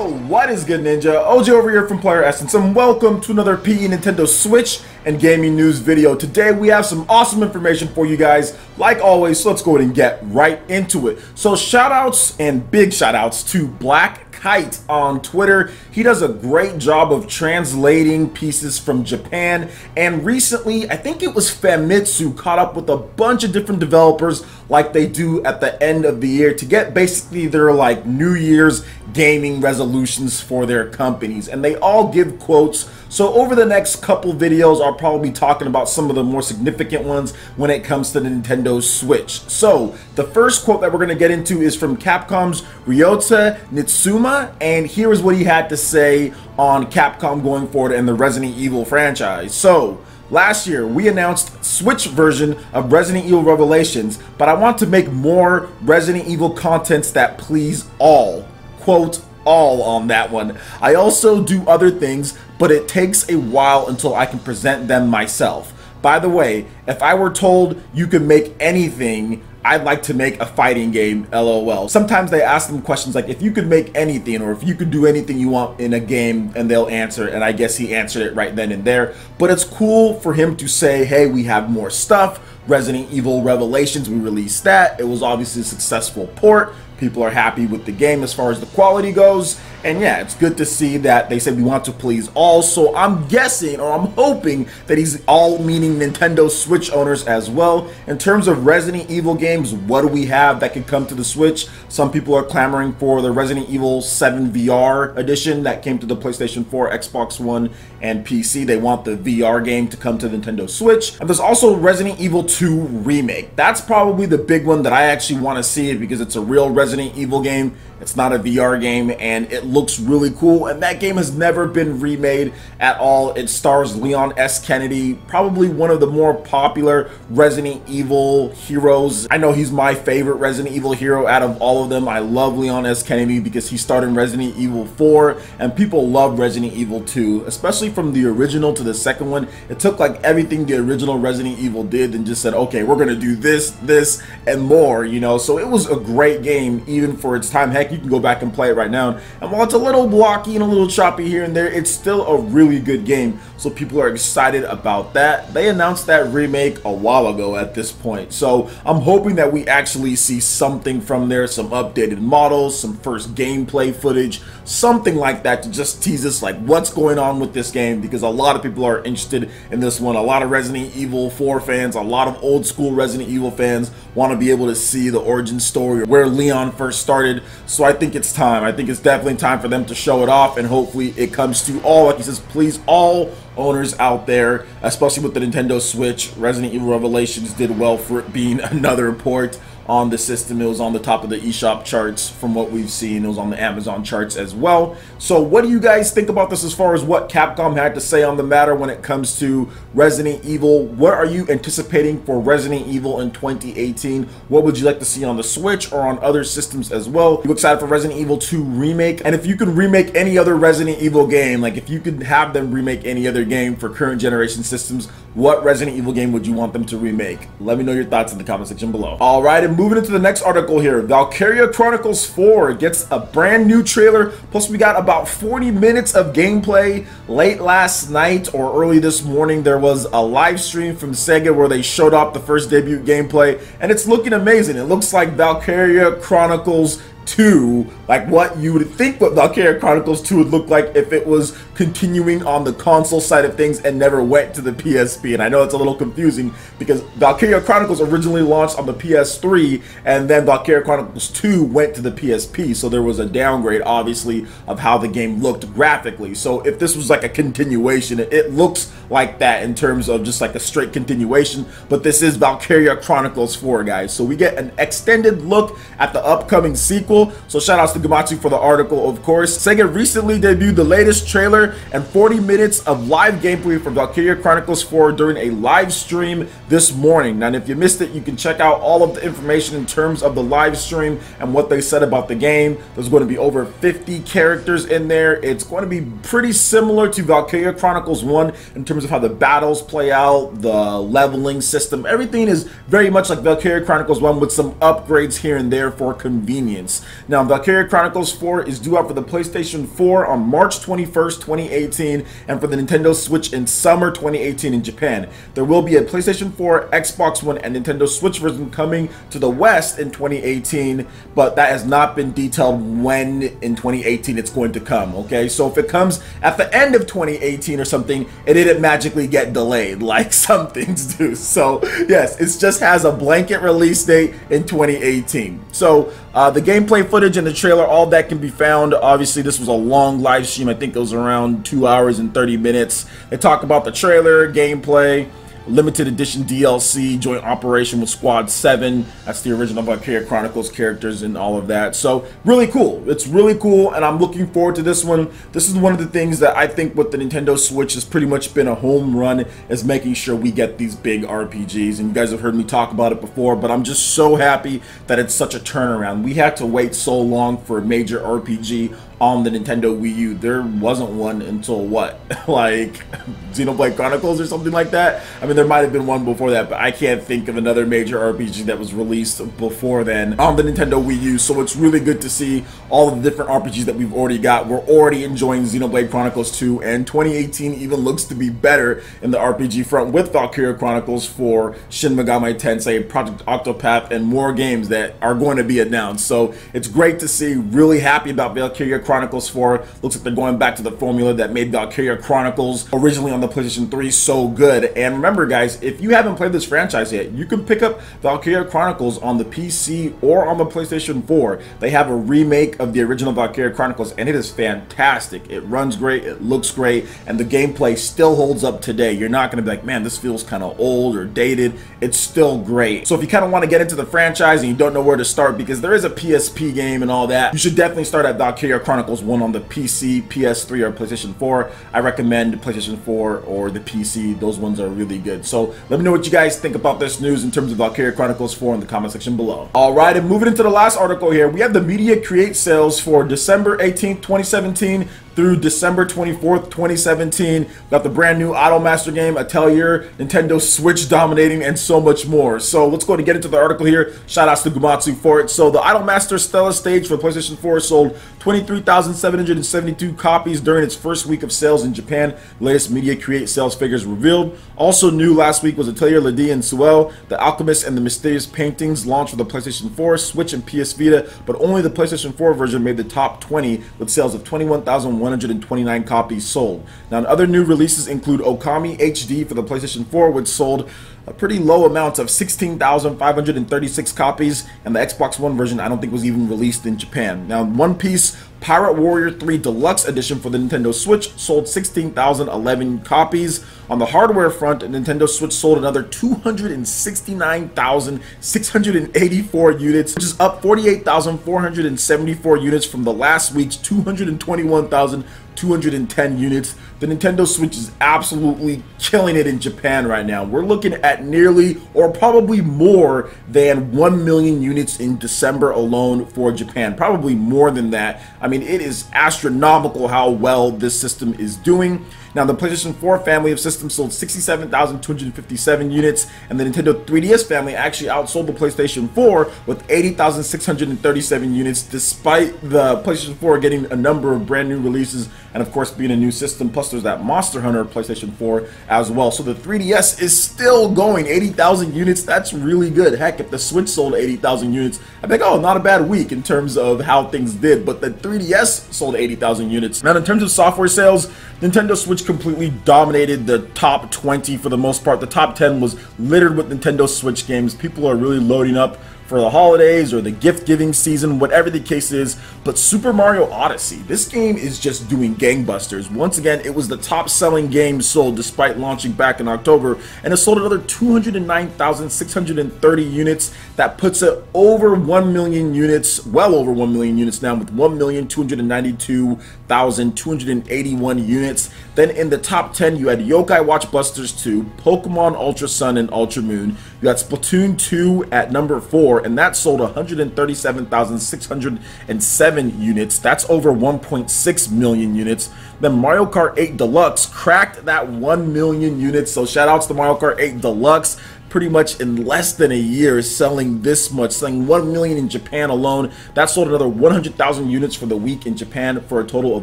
Yo, what is good, Ninja? OJ over here from Player Essence, and welcome to another PE Nintendo Switch and gaming news video. Today we have some awesome information for you guys, like always, so let's go ahead and get right into it. So shoutouts and big shoutouts to Black Kite on Twitter. He does a great job of translating pieces from Japan, and recently I think it was Famitsu caught up with a bunch of different developers like they do at the end of the year to get basically their like New Year's gaming resolutions for their companies, and they all give quotes. So over the next couple videos I'll probably be talking about some of the more significant ones when it comes to the Nintendo Switch. So the first quote that we're going to get into is from Capcom's Ryota Nitsuma, and here is what he had to say on Capcom going forward in the Resident Evil franchise. So last year, we announced Switch version of Resident Evil Revelations, but I want to make more Resident Evil contents that please all. Quote, all on that one. I also do other things, but it takes a while until I can present them myself. By the way, if I were told you could make anything, I'd like to make a fighting game, LOL. Sometimes they ask them questions like, if you could make anything, or if you could do anything you want in a game, and they'll answer, and I guess he answered it right then and there. But it's cool for him to say, hey, we have more stuff. Resident Evil Revelations, we released that. It was obviously a successful port. People are happy with the game as far as the quality goes. And yeah, it's good to see that they said we want to please all. So I'm guessing, or I'm hoping, that he's all meaning Nintendo Switch owners as well. In terms of Resident Evil games, what do we have that could come to the Switch? Some people are clamoring for the Resident Evil 7 VR edition that came to the PlayStation 4, Xbox One, and PC. They want the VR game to come to the Nintendo Switch. And there's also Resident Evil 2 Remake. That's probably the big one that I actually want to see, because it's a real Resident Evil game. It's not a VR game, and it looks really cool, and that game has never been remade at all. It stars Leon S. Kennedy, probably one of the more popular Resident Evil heroes. I know he's my favorite Resident Evil hero out of all of them. I love Leon S. Kennedy because he starred in Resident Evil 4, and people love Resident Evil 2, especially from the original to the second one. It took like everything the original Resident Evil did and just said, okay, we're gonna do this, this, and more, you know? So it was a great game, even for its time. Heck, you can go back and play it right now, and while it's a little blocky and a little choppy here and there, it's still a really good game, so people are excited about that. They announced that remake a while ago at this point, so I'm hoping that we actually see something from there, some updated models, some first gameplay footage, something like that to just tease us like what's going on with this game, because a lot of people are interested in this one. A lot of Resident Evil 4 fans, a lot of old school Resident Evil fans want to be able to see the origin story, where Leon first started. So I think it's time. I think it's definitely time for them to show it off, and hopefully it comes to all, like he says, please all owners out there, especially with the Nintendo Switch. Resident Evil Revelations did well for it being another port on the system. It was on the top of the eShop charts from what we've seen. It was on the Amazon charts as well. So what do you guys think about this as far as what Capcom had to say on the matter when it comes to Resident Evil? What are you anticipating for Resident Evil in 2018? What would you like to see on the Switch or on other systems as well? You excited for Resident Evil 2 Remake? And if you could remake any other Resident Evil game, like if you could have them remake any other game for current generation systems, what Resident Evil game would you want them to remake? Let me know your thoughts in the comment section below. All right, and moving into the next article here, Valkyria Chronicles 4 gets a brand new trailer, plus we got about 40 minutes of gameplay. Late last night or early this morning, there was a live stream from Sega where they showed off the first debut gameplay, and it's looking amazing. It looks like Valkyria Chronicles 2, like what you would think what Valkyria Chronicles 2 would look like if it was continuing on the console side of things and never went to the PSP. And I know it's a little confusing because Valkyria Chronicles originally launched on the PS3, and then Valkyria Chronicles 2 went to the PSP, so there was a downgrade obviously of how the game looked graphically. So if this was like a continuation, it looks like that in terms of just like a straight continuation, but this is Valkyria Chronicles 4, guys. So we get an extended look at the upcoming sequel. So shout outs to Gamatsu for the article, of course. Sega recently debuted the latest trailer and 40 minutes of live gameplay for Valkyria Chronicles 4 during a live stream this morning. Now, if you missed it, you can check out all of the information in terms of the live stream and what they said about the game. There's going to be over 50 characters in there. It's going to be pretty similar to Valkyria Chronicles 1 in terms of how the battles play out, the leveling system. Everything is very much like Valkyria Chronicles 1 with some upgrades here and there for convenience. Now, Valkyria Chronicles 4 is due out for the PlayStation 4 on March 21st, 2018, and for the Nintendo Switch in summer 2018 in Japan. There will be a PlayStation 4, Xbox One, and Nintendo Switch version coming to the West in 2018, but that has not been detailed when in 2018 it's going to come, okay? So if it comes at the end of 2018 or something, it didn't magically get delayed like some things do. So yes, it just has a blanket release date in 2018. So the gameplay footage and the trailer, all that can be found. Obviously, this was a long live stream. I think it was around 2 hours and 30 minutes. They talk about the trailer, gameplay, limited edition DLC, joint operation with Squad 7. That's the original Valkyria Chronicles characters and all of that. So really cool. It's really cool, and I'm looking forward to this one. This is one of the things that I think with the Nintendo Switch has pretty much been a home run, is making sure we get these big RPGs. And you guys have heard me talk about it before, but I'm just so happy that it's such a turnaround. We had to wait so long for a major RPG on the Nintendo Wii U. There wasn't one until what, like Xenoblade Chronicles or something like that. I mean, there might have been one before that, but I can't think of another major RPG that was released before then on the Nintendo Wii U. So it's really good to see all of the different RPGs that we've already got. We're already enjoying Xenoblade Chronicles 2, and 2018 even looks to be better in the RPG front with Valkyria Chronicles 4, Shin Megami Tensei, Project Octopath, and more games that are going to be announced. So it's great to see. Really happy about Valkyria Chronicles 4. Looks like they're going back to the formula that made Valkyria Chronicles originally on the PlayStation 3 so good. And remember, guys, if you haven't played this franchise yet, you can pick up Valkyria Chronicles on the PC or on the PlayStation 4. They have a remake of the original Valkyria Chronicles, and it is fantastic. It runs great, it looks great, and the gameplay still holds up today. You're not going to be like, man, this feels kind of old or dated. It's still great. So if you kind of want to get into the franchise and you don't know where to start, because there is a PSP game and all that, you should definitely start at Valkyria Chronicles 1 on the PC, PS3, or PlayStation 4. I recommend PlayStation 4 or the PC. Those ones are really good. So let me know what you guys think about this news in terms of Valkyria Chronicles 4 in the comment section below. Alright, and moving into the last article here, we have the Media Create sales for December 18th, 2017 through December 24th, 2017. We got the brand new Idolmaster game, Atelier, Nintendo Switch dominating, and so much more. So let's go ahead and get into the article here. Shout outs to Gumatsu for it. So the Idolmaster Stella stage for PlayStation 4 sold 23,772 copies during its first week of sales in Japan. Latest Media Create sales figures revealed. Also new last week was Atelier Lady and Suel, The Alchemist and the Mysterious Paintings launched for the PlayStation 4, Switch, and PS Vita, but only the PlayStation 4 version made the top 20 with sales of 21,129 copies sold. Now, other new releases include Okami HD for the PlayStation 4, which sold a pretty low amount of 16,536 copies, and the Xbox One version I don't think was even released in Japan. Now, One Piece Pirate Warrior 3 Deluxe Edition for the Nintendo Switch sold 16,011 copies. On the hardware front, Nintendo Switch sold another 269,684 units, which is up 48,474 units from the last week's 221,210 units. The Nintendo Switch is absolutely killing it in Japan right now. We're looking at nearly, or probably more than 1 million units in December alone for Japan. Probably more than that. I mean, it is astronomical how well this system is doing. Now, the PlayStation 4 family of systems sold 67,257 units, and the Nintendo 3DS family actually outsold the PlayStation 4 with 80,637 units, despite the PlayStation 4 getting a number of brand new releases, and of course being a new system. Plus, there's that Monster Hunter PlayStation 4 as well. So the 3DS is still going 80,000 units. That's really good. Heck, if the Switch sold 80,000 units, I'd be like, oh, not a bad week in terms of how things did. But the 3DS sold 80,000 units. Now, in terms of software sales, Nintendo Switch completely dominated the top 20 for the most part. The top 10 was littered with Nintendo Switch games. People are really loading up for the holidays or the gift-giving season, whatever the case is. But Super Mario Odyssey, this game is just doing gangbusters. Once again, it was the top-selling game sold despite launching back in October, and it sold another 209,630 units. That puts it over 1 million units, well over 1 million units now, with 1,292,281 units. Then in the top 10, you had Yokai Watch Busters 2, Pokemon Ultra Sun and Ultra Moon. You got Splatoon 2 at number 4, and that sold 137,607 units. That's over 1.6 million units. Then Mario Kart 8 Deluxe cracked that 1 million units, so shout outs to Mario Kart 8 Deluxe. pretty much in less than a year, selling this much, selling 1 million in Japan alone. That sold another 100,000 units for the week in Japan for a total of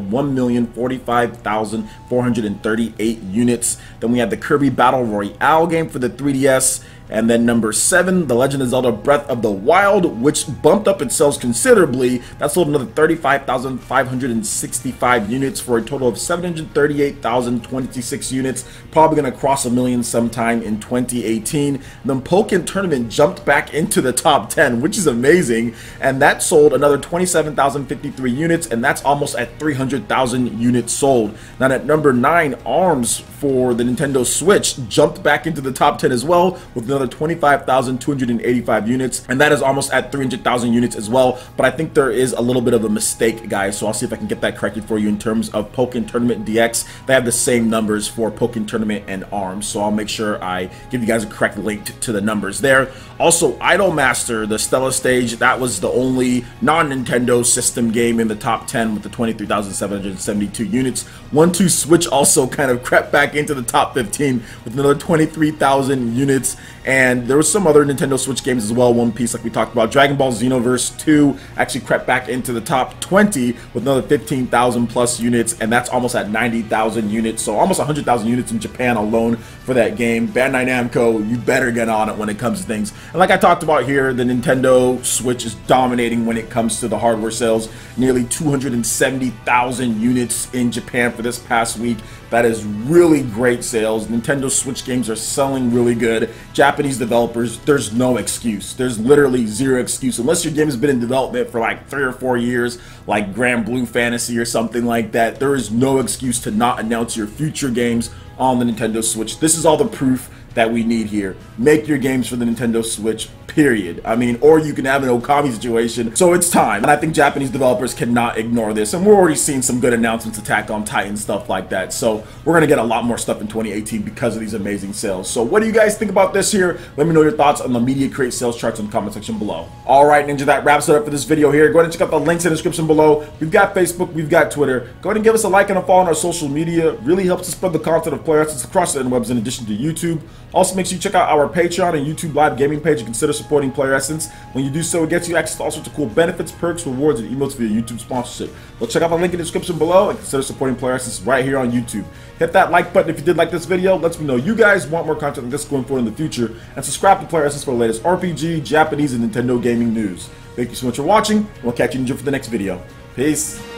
1,045,438 units. Then we had the Kirby Battle Royale game for the 3DS. And then number 7, The Legend of Zelda Breath of the Wild, which bumped up its sales considerably. That sold another 35,565 units for a total of 738,026 units. Probably going to cross a million sometime in 2018. And then Pokken Tournament jumped back into the top 10, which is amazing. And that sold another 27,053 units, and that's almost at 300,000 units sold. Now at number 9, ARMS for the Nintendo Switch jumped back into the top 10 as well with another 25,285 units, and that is almost at 300,000 units as well. But I think there is a little bit of a mistake, guys, so I'll see if I can get that corrected for you in terms of Pokken Tournament DX. They have the same numbers for Pokken Tournament and ARMS, so I'll make sure I give you guys a correct link to the numbers there. Also, Idolmaster, the Stella Stage, that was the only non-Nintendo system game in the top 10 with the 23,772 units. 1-2 Switch also kind of crept back into the top 15 with another 23,000 units. And there was some other Nintendo Switch games as well, One Piece like we talked about. Dragon Ball Xenoverse 2 actually crept back into the top 20 with another 15,000 plus units, and that's almost at 90,000 units, so almost 100,000 units in Japan alone for that game. Bandai Namco, you better get on it when it comes to things. And like I talked about here, the Nintendo Switch is dominating when it comes to the hardware sales. Nearly 270,000 units in Japan for this past week. That is really great sales. Nintendo Switch games are selling really good. Japanese developers, there's no excuse. There's literally zero excuse. Unless your game has been in development for like 3 or 4 years, like Grand Blue Fantasy or something like that, there is no excuse to not announce your future games on the Nintendo Switch. This is all the proof that we need here. Make your games for the Nintendo Switch, period. I mean, or you can have an Okami situation. So it's time. And I think Japanese developers cannot ignore this. And we're already seeing some good announcements, Attack on Titan, stuff like that. So we're going to get a lot more stuff in 2018 because of these amazing sales. So what do you guys think about this here? Let me know your thoughts on the Media Crate sales charts in the comment section below. All right, Ninja, that wraps it up for this video here. Go ahead and check out the links in the description below. We've got Facebook, we've got Twitter. Go ahead and give us a like and a follow on our social media. Really helps us spread the content of Player Essence across the interwebs in addition to YouTube. Also, make sure you check out our Patreon and YouTube live gaming page and consider supporting Player Essence. When you do so, it gets you access to all sorts of cool benefits, perks, rewards, and emotes via YouTube sponsorship. Well, check out the link in the description below and consider supporting Player Essence right here on YouTube. Hit that like button if you did like this video. Lets me know you guys want more content like this going forward in the future. And subscribe to Player Essence for the latest RPG, Japanese, and Nintendo gaming news. Thank you so much for watching. We'll catch you for the next video. Peace.